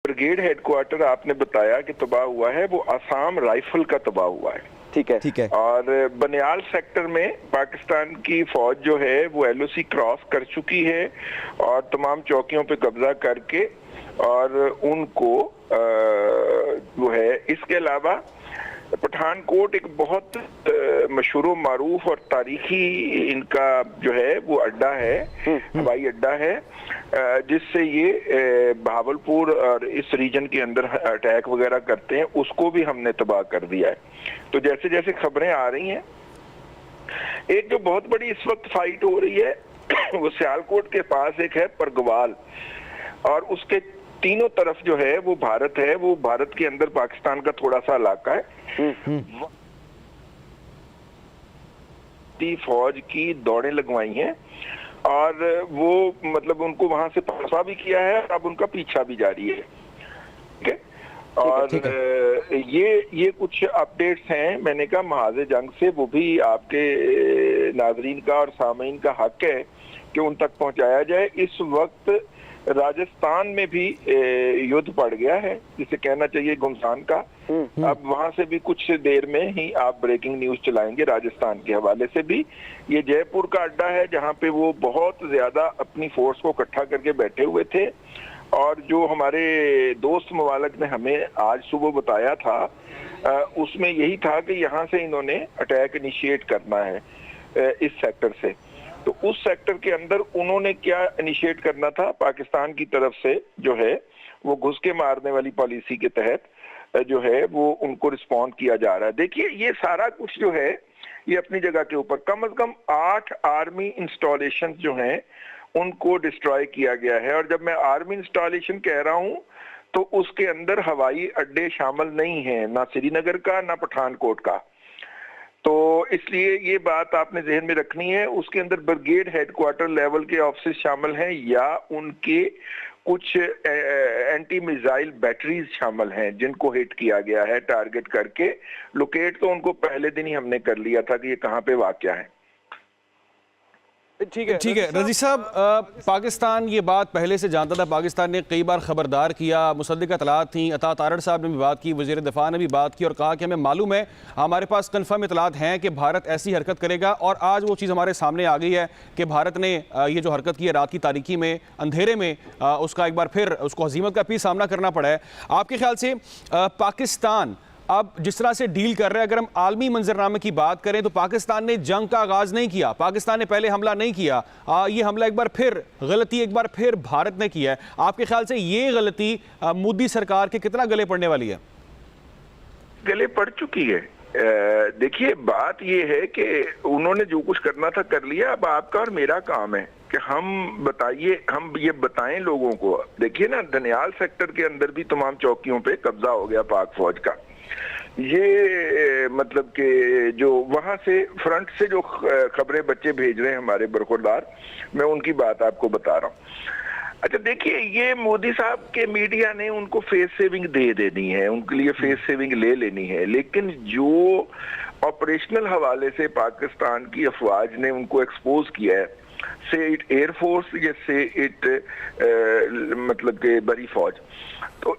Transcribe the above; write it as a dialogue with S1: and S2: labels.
S1: Brigade headquarter आपने बताया कि तबाह हुआ है, वो आसाम राइफल का तबाह हुआ है।
S2: ठीक है।
S1: और बनियाल सेक्टर में पाकिस्तान की फौज जो है वो एलओसी क्रॉस कर चुकी है और तमाम चौकियों पे कब्जा करके और उनको जो है, इसके अलावा पठानकोट एक बहुत मशहूर मारूफ और तारीखी इनका जो है वो अड्डा है, हवाई अड्डा है, जिससे ये भावलपुर और इस रीजन के अंदर अटैक वगैरह करते हैं, उसको भी हमने तबाह कर दिया है। तो जैसे जैसे खबरें आ रही हैं, एक जो बहुत बड़ी इस वक्त फाइट हो रही है वो सियालकोट के पास एक है परगवाल, और उसके तीनों तरफ जो है वो भारत है, वो भारत के अंदर पाकिस्तान का थोड़ा सा इलाका है। फौज की दौड़ें लगवाई हैं और वो मतलब उनको वहां से फंसा भी किया है, अब उनका पीछा भी जारी है। ठीक है। और ये कुछ अपडेट्स हैं, मैंने कहा महाज़े जंग से, वो भी आपके नाजरीन का और सामीन का हक है कि उन तक पहुंचाया जाए। इस वक्त राजस्थान में भी युद्ध पड़ गया है, जिसे कहना चाहिए घुमसान का। अब वहां से भी कुछ देर में ही आप ब्रेकिंग न्यूज चलाएंगे राजस्थान के हवाले से भी। ये जयपुर का अड्डा है जहां पे वो बहुत ज्यादा अपनी फोर्स को इकट्ठा करके बैठे हुए थे, और जो हमारे दोस्त मुबालक ने हमें आज सुबह बताया था उसमें यही था कि यहाँ से इन्होंने अटैक इनिशिएट करना है इस सेक्टर से। तो उस सेक्टर के अंदर उन्होंने क्या इनिशिएट करना था, पाकिस्तान की तरफ से जो है वो घुस के मारने वाली पॉलिसी के तहत जो है वो उनको रिस्पॉन्ड किया जा रहा है। देखिए, ये सारा कुछ जो है ये अपनी जगह के ऊपर, कम से कम 8 आर्मी इंस्टॉलेशन जो हैं उनको डिस्ट्रॉय किया गया है। और जब मैं आर्मी इंस्टॉलेशन कह रहा हूं तो उसके अंदर हवाई अड्डे शामिल नहीं है, ना श्रीनगर का ना पठानकोट का। तो इसलिए ये बात आपने जहन में रखनी है। उसके अंदर ब्रिगेड हेडक्वार्टर लेवल के ऑफिस शामिल हैं या उनके कुछ एंटी मिसाइल बैटरीज शामिल हैं जिनको हिट किया गया है टारगेट करके। लोकेट तो उनको पहले दिन ही हमने कर लिया था कि ये कहां पे वाक़या है।
S3: ठीक है रजी साहब, पाकिस्तान ये बात पहले से जानता था, पाकिस्तान ने कई बार खबरदार किया, मुसद्दिक़ इतलात थी, अता तारड़ साहब ने भी बात की, वज़ीर दिफा ने भी बात की और कहा कि हमें मालूम है, हमारे पास कन्फर्म इतलात हैं कि भारत ऐसी हरकत करेगा। और आज वो चीज़ हमारे सामने आ गई है कि भारत ने ये जो हरकत की है रात की तारीकी में, अंधेरे में, उसका एक बार फिर उसको हज़ीमत का भी सामना करना पड़ा है। आपके ख्याल से पाकिस्तान अब जिस तरह से डील कर रहे हैं, अगर हम आलमी मंजरनामे की बात करें तो पाकिस्तान ने जंग का आगाज नहीं किया, पाकिस्तान ने पहले हमला नहीं किया, ये हमला एक बार फिर गलती एक बार फिर भारत ने किया है। आपके ख्याल से ये गलती मोदी सरकार के कितना गले पड़ने वाली है? गले
S1: पड़ चुकी है। देखिए, बात ये है कि उन्होंने जो कुछ करना था कर लिया। अब आपका और मेरा काम है कि हम ये बताएं लोगों को। देखिए ना, दनियाल सेक्टर के अंदर भी तमाम चौकियों पे कब्जा हो गया पाक फौज का। ये मतलब कि जो वहां से फ्रंट से जो खबरें बच्चे भेज रहे हैं हमारे बरखुरदार, मैं उनकी बात आपको बता रहा हूँ। अच्छा देखिए, ये मोदी साहब के मीडिया ने उनको फेस सेविंग दे देनी है, उनके लिए फेस सेविंग ले लेनी है, लेकिन जो ऑपरेशनल हवाले से पाकिस्तान की अफवाज ने उनको एक्सपोज किया है, से इट एयरफोर्स या से इट मतलब के बड़ी फौज, तो